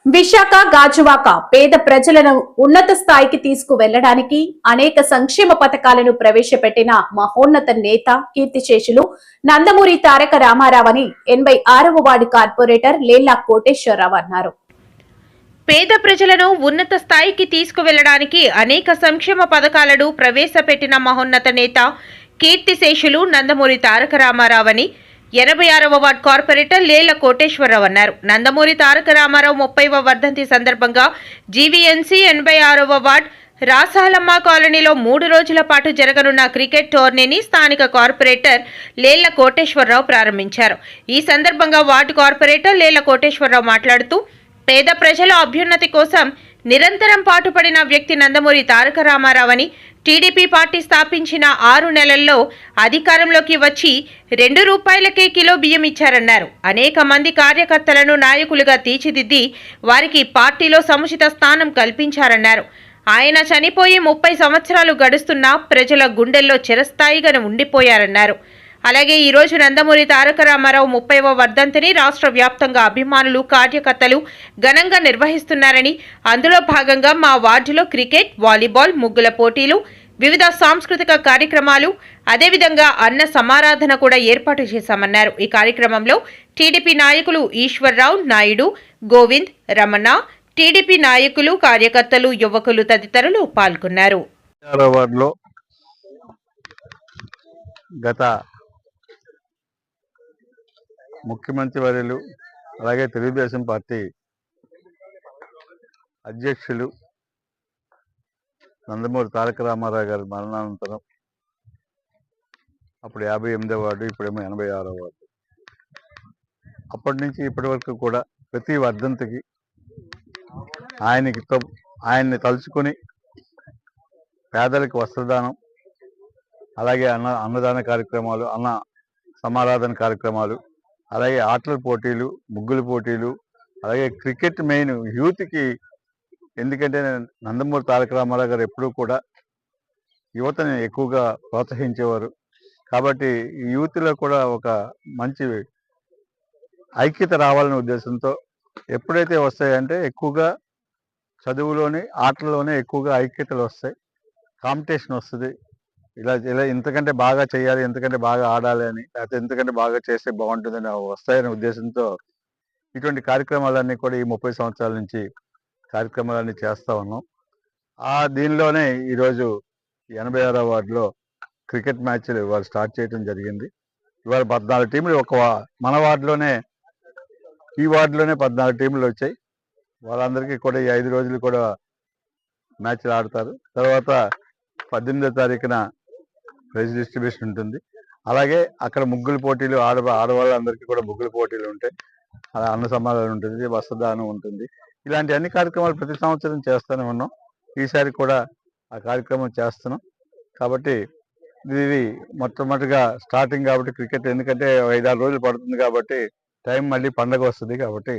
విశాఖ గాజువాక పేద ప్రజలను ఉన్నత స్థాయికి తీసుకువెళ్లడానికి అనేక సంక్షేమ పథకాలను ప్రవేశపెట్టిన మహోన్నత నేత కీర్తిశేషులు నందమూరి తారక రామారావు అని 86వ వార్డు కార్పొరేటర్ లేల్లా కోటేశ్వరరావు అన్నారు. పేద ప్రజలను ఉన్నత స్థాయికి తీసుకువెళ్లడానికి అనేక సంక్షేమ పథకాలను ప్రవేశపెట్టిన మహోన్నత నేత కీర్తిశేషులు నందమూరి తారక రామారావు అని 86వ వార్డు కార్పొరేటర్ లేల్లా కోటేశ్వరరావు అన్నారు. నందమూరి తారక రామారావు 30వ వర్ధంతి సందర్భంగా జీవీఎంసీ 86వ వార్డు రాసాలమ్మ కాలనీలో 3 రోజుల పాటు జరగనున్న క్రికెట్ టోర్నీని స్థానిక కార్పొరేటర్ లేల్లా కోటేశ్వరరావు ప్రారంభించారు. ఈ సందర్భంగా వార్డు కార్పొరేటర్ లేల్లా కోటేశ్వరరావు మాట్లాడుతూ పేద ప్రజల అభ్యున్నతి కోసం నిరంతరం పాటుపడిన వ్యక్తి నందమూరి తారక రామారావు అని, టీడీపీ పార్టీ స్థాపించిన 6 నెలల్లో అధికారంలోకి వచ్చి ₹2కే కిలో బియ్యం ఇచ్చారన్నారు. అనేక మంది కార్యకర్తలను నాయకులుగా తీర్చిదిద్ది వారికి పార్టీలో సముచిత స్థానం కల్పించారన్నారు. ఆయన చనిపోయి 30 సంవత్సరాలు గడుస్తున్నా ప్రజల గుండెల్లో చిరస్థాయిగా ఉండిపోయారన్నారు. అలాగే ఈరోజు నందమూరి తారక రామారావు 30వ వర్ధంతిని రాష్ట్ర వ్యాప్తంగా అభిమానులు, కార్యకర్తలు ఘనంగా నిర్వహిస్తున్నారని, అందులో భాగంగా మా వార్డులో క్రికెట్, వాలీబాల్, ముగ్గుల పోటీలు, వివిధ సాంస్కృతిక కార్యక్రమాలు, అదేవిధంగా అన్న సమారాధన కూడా ఏర్పాటు చేశామన్నారు. ఈ కార్యక్రమంలో టీడీపీ నాయకులు ఈశ్వర్రావు నాయుడు, గోవింద్, రమణ, టీడీపీ నాయకులు, కార్యకర్తలు, యువకులు తదితరులు పాల్గొన్నారు. గత ముఖ్యమంత్రి వర్యులు అలాగే తెలుగుదేశం పార్టీ అధ్యక్షులు నందమూరి తారక రామారావు గారి మరణానంతరం అప్పుడు 58వ వార్డు, ఇప్పుడేమో 86వ వార్డు. అప్పటి నుంచి ఇప్పటి వరకు కూడా ప్రతి వర్ధంతికి ఆయన్ని తలుచుకొని పేదలకు వస్త్రదానం, అలాగే అన్నదాన కార్యక్రమాలు, అన్న సమారాధన కార్యక్రమాలు, అలాగే ఆటల పోటీలు, ముగ్గుల పోటీలు, అలాగే క్రికెట్ మెయిన్ యూత్కి. ఎందుకంటే నందమూరి తారక రామారావు గారు ఎప్పుడూ కూడా యువతని ఎక్కువగా ప్రోత్సహించేవారు. కాబట్టి ఈ యూత్లో కూడా ఒక మంచి ఐక్యత రావాలనే ఉద్దేశంతో ఎప్పుడైతే వస్తాయంటే ఎక్కువగా చదువులోని, ఆటల్లోనే ఎక్కువగా ఐక్యతలు వస్తాయి, కాంపిటీషన్ వస్తుంది. ఇలా ఇంతకంటే బాగా చేయాలి, ఇంతకంటే బాగా ఆడాలి అని, లేకపోతే ఇంతకంటే బాగా చేస్తే బాగుంటుందని వస్తాయనే ఉద్దేశంతో ఇటువంటి కార్యక్రమాలన్నీ కూడా ఈ 30 సంవత్సరాల నుంచి కార్యక్రమాలన్నీ చేస్తూ ఉన్నాం. దీనిలోనే ఈరోజు 86వ వార్డులో క్రికెట్ మ్యాచ్లు ఇవాళ స్టార్ట్ చేయడం జరిగింది. ఇవాళ 14 టీములు మన వార్డులోనే, ఈ వార్డులోనే 14 టీములు వచ్చాయి. వాళ్ళందరికీ కూడా ఈ 5 రోజులు కూడా మ్యాచ్లు ఆడతారు. తర్వాత 18వ తారీఖున ప్రైజ్ డిస్ట్రిబ్యూషన్ ఉంటుంది. అలాగే అక్కడ ముగ్గుల పోటీలు, ఆడవాళ్ళందరికీ కూడా ముగ్గుల పోటీలు ఉంటాయి. అలా అన్న సమాధానం ఉంటుంది, వస్త్రదానం ఉంటుంది. ఇలాంటి అన్ని కార్యక్రమాలు ప్రతి సంవత్సరం చేస్తూనే ఉన్నాం. ఈసారి కూడా ఆ కార్యక్రమం చేస్తున్నాం. కాబట్టి ఇది మొట్టమొదటిగా స్టార్టింగ్ కాబట్టి క్రికెట్, ఎందుకంటే 5-6 రోజులు పడుతుంది కాబట్టి టైం మళ్ళీ పండగ వస్తుంది కాబట్టి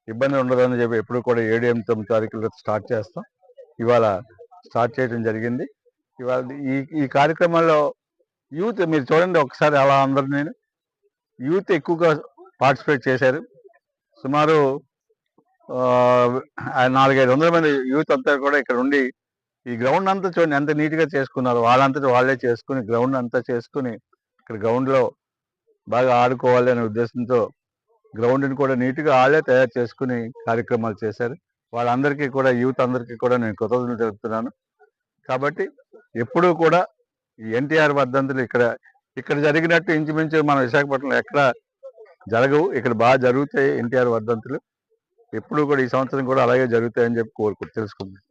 ఇబ్బంది ఉండదని చెప్పి ఎప్పుడు కూడా 7, 8, 9 తారీఖులు స్టార్ట్ చేస్తాం. ఇవాళ స్టార్ట్ చేయడం జరిగింది. ఇవాళ ఈ కార్యక్రమంలో యూత్ మీరు చూడండి ఒకసారి, అలా అందరూ యూత్ ఎక్కువగా పార్టిసిపేట్ చేశారు. సుమారు 400-500 మంది యూత్ అంతా కూడా ఇక్కడ ఉండి ఈ గ్రౌండ్ అంతా చూడండి ఎంత నీట్గా చేసుకున్నారు. వాళ్ళంతటా వాళ్ళే చేసుకుని గ్రౌండ్ అంతా చేసుకుని ఇక్కడ గ్రౌండ్లో బాగా ఆడుకోవాలి అనే ఉద్దేశంతో గ్రౌండ్ని కూడా నీట్గా వాళ్ళే తయారు చేసుకుని కార్యక్రమాలు చేశారు. వాళ్ళందరికీ కూడా, యూత్ అందరికీ కూడా నేను కృతజ్ఞతలు తెలుపుతున్నాను. కాబట్టి ఎప్పుడూ కూడా ఈ ఎన్టీఆర్ వర్ధంతులు ఇక్కడ జరిగినట్టు ఇంచుమించు మన విశాఖపట్నంలో ఎక్కడ జరగవు. ఇక్కడ బాగా జరుగుతాయి ఎన్టీఆర్ వర్ధంతులు. ఎప్పుడూ కూడా ఈ సంవత్సరం కూడా అలాగే జరుగుతాయని చెప్పి తెలుసుకుంటున్నాను.